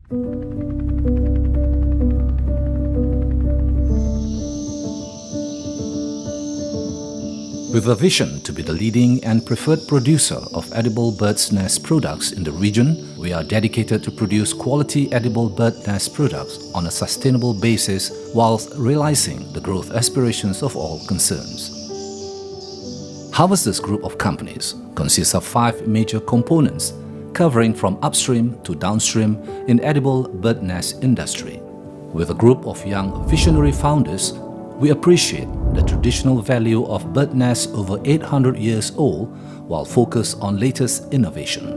With a vision to be the leading and preferred producer of edible bird's nest products in the region, we are dedicated to produce quality edible bird nest products on a sustainable basis whilst realizing the growth aspirations of all concerns. Harvesters Group of companies consists of 5 major components covering from upstream to downstream in edible bird nest industry. With a group of young visionary founders, we appreciate the traditional value of bird nests over 800 years old while focused on latest innovation.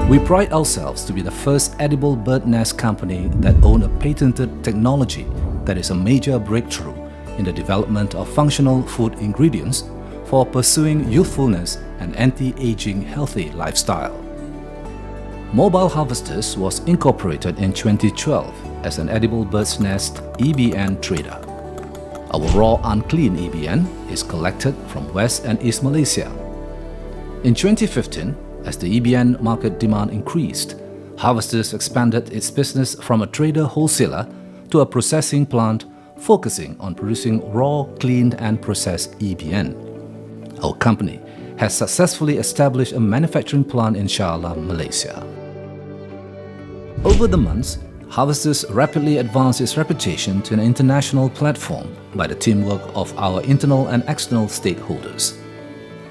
We pride ourselves to be the first edible bird nest company that own a patented technology that is a major breakthrough in the development of functional food ingredients for pursuing youthfulness and anti-aging healthy lifestyle. Mobile Harvesters was incorporated in 2012 as an edible bird's nest EBN trader. Our raw unclean EBN is collected from West and East Malaysia. In 2015, as the EBN market demand increased, Harvesters expanded its business from a trader wholesaler to a processing plant focusing on producing raw, cleaned and processed EBN. Our company has successfully established a manufacturing plant in Shah Alam, Malaysia. Over the months, Harvesters rapidly advanced its reputation to an international platform by the teamwork of our internal and external stakeholders.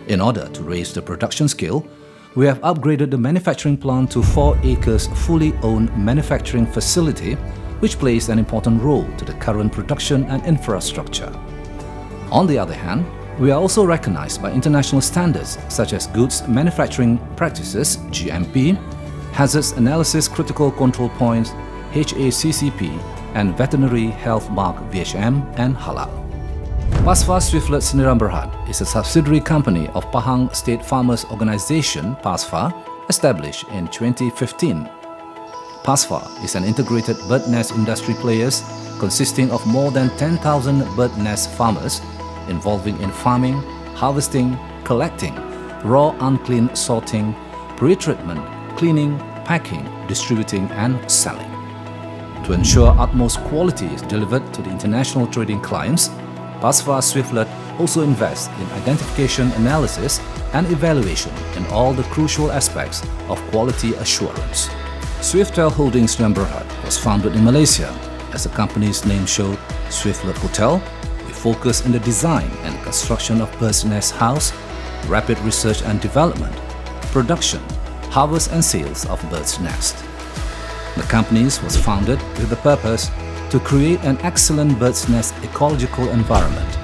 In order to raise the production scale, we have upgraded the manufacturing plant to 4 acres fully owned manufacturing facility, which plays an important role to the current production and infrastructure. On the other hand, we are also recognized by international standards such as Goods Manufacturing Practices (GMP), Hazards Analysis Critical Control Points (HACCP), and Veterinary Health Mark (VHM) and Halal. Pasva Swiftlet Sdn Bhd is a subsidiary company of Pahang State Farmers Organisation (PASFA), established in 2015. PASFA is an integrated bird nest industry players consisting of more than 10,000 bird nest farmers involving in farming, harvesting, collecting, raw unclean sorting, pre-treatment, cleaning, packing, distributing and selling. To ensure utmost quality is delivered to the international trading clients, PASFA Swiftlet also invests in identification analysis and evaluation in all the crucial aspects of quality assurance. Swiftel Holdings Sdn Bhd was founded in Malaysia. As the company's name showed, Swiftlet Hotel, we focus in the design and construction of bird's nest house, rapid research and development, production, harvest and sales of bird's nest. The company was founded with the purpose to create an excellent bird's nest ecological environment,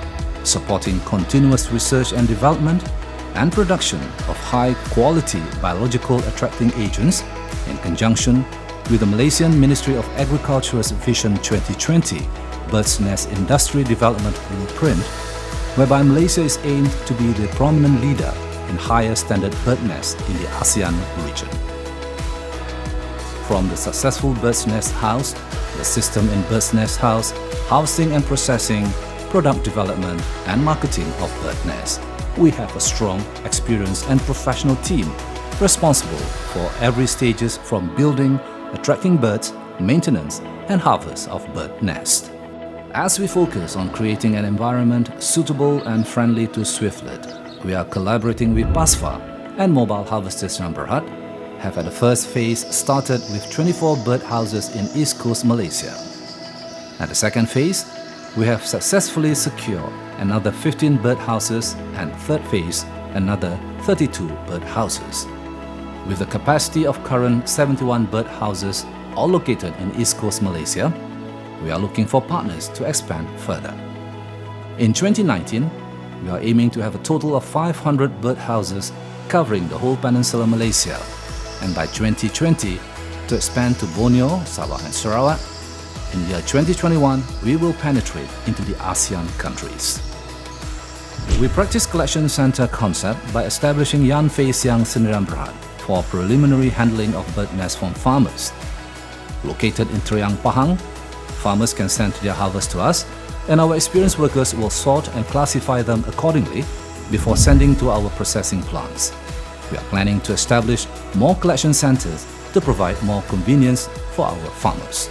supporting continuous research and development and production of high-quality biological attracting agents in conjunction with the Malaysian Ministry of Agriculture's Vision 2020 Bird's Nest Industry Development Blueprint, whereby Malaysia is aimed to be the prominent leader in higher standard bird nests in the ASEAN region. From the successful bird's nest house, the system in bird's nest house, harvesting and processing, product development and marketing of bird nests, we have a strong, experienced and professional team responsible for every stages from building, attracting birds, maintenance and harvest of bird nest. As we focus on creating an environment suitable and friendly to Swiftlet, we are collaborating with PASFA and Mobile Harvesters Sdn Bhd have at the first phase started with 24 bird houses in East Coast Malaysia. At the second phase, we have successfully secured another 15 bird houses and third phase another 32 bird houses. With the capacity of current 71 bird houses all located in East Coast Malaysia, we are looking for partners to expand further. In 2019, we are aiming to have a total of 500 bird houses covering the whole Peninsular Malaysia, and by 2020 to expand to Borneo, Sabah and Sarawak. In year 2021, we will penetrate into the ASEAN countries. We practice collection center concept by establishing Yan Fei Siang Sdn Bhd for preliminary handling of bird nests from farmers. Located in Triang, Pahang, farmers can send their harvest to us and our experienced workers will sort and classify them accordingly before sending to our processing plants. we are planning to establish more collection centers to provide more convenience for our farmers.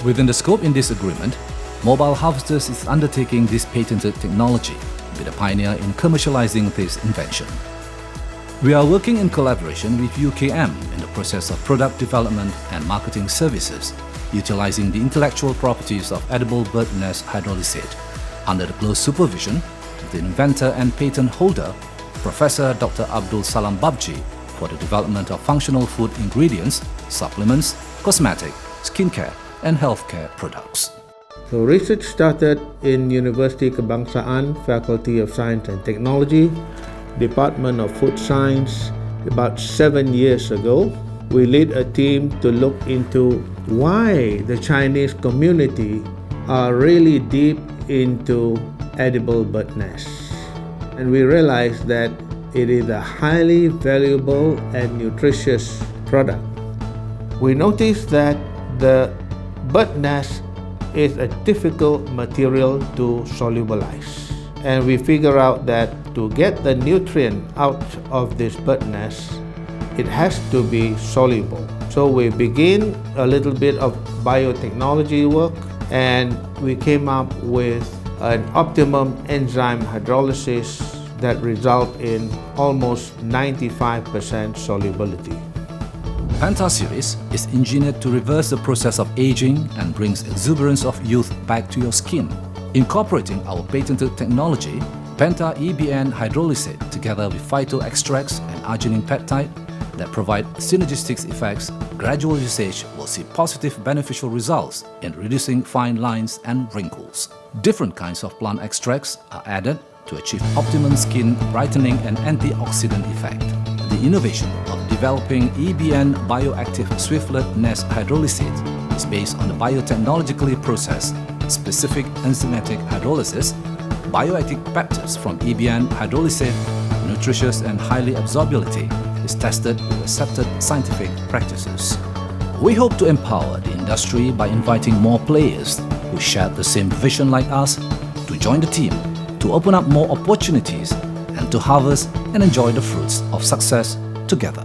Within the scope in this agreement, Mobile Harvesters is undertaking this patented technology, with a pioneer in commercializing this invention. We are working in collaboration with UKM in the process of product development and marketing services, utilizing the intellectual properties of edible bird nest hydrolysate under the close supervision of the inventor and patent holder, Professor Dr. Abdul Salam Babji, for the development of functional food ingredients, supplements, cosmetic, skincare, and healthcare products. So research started in University Kebangsaan, Faculty of Science and Technology, Department of Food Science, about 7 years ago. We lead a team to look into why the Chinese community are really deep into edible bird nests. And we realized that it is a highly valuable and nutritious product. We noticed that the bird nest is a difficult material to solubilize. And we figure out that to get the nutrient out of this bird nest, it has to be soluble. So we begin a little bit of biotechnology work, and we came up with an optimum enzyme hydrolysis that result in almost 95% solubility. Penta series is engineered to reverse the process of aging and brings exuberance of youth back to your skin. Incorporating our patented technology, Penta EBN hydrolysate together with phytoextracts and arginine peptide that provide synergistic effects, gradual usage will see positive beneficial results in reducing fine lines and wrinkles. Different kinds of plant extracts are added to achieve optimum skin brightening and antioxidant effect. The innovation of developing EBN bioactive swiftlet nest hydrolysate is based on the biotechnologically processed specific enzymatic hydrolysis. Bioactive peptides from EBN hydrolysate, nutritious and highly absorbability, is tested with accepted scientific practices. We hope to empower the industry by inviting more players who share the same vision like us to join the team, to open up more opportunities, and to harvest and enjoy the fruits of success together.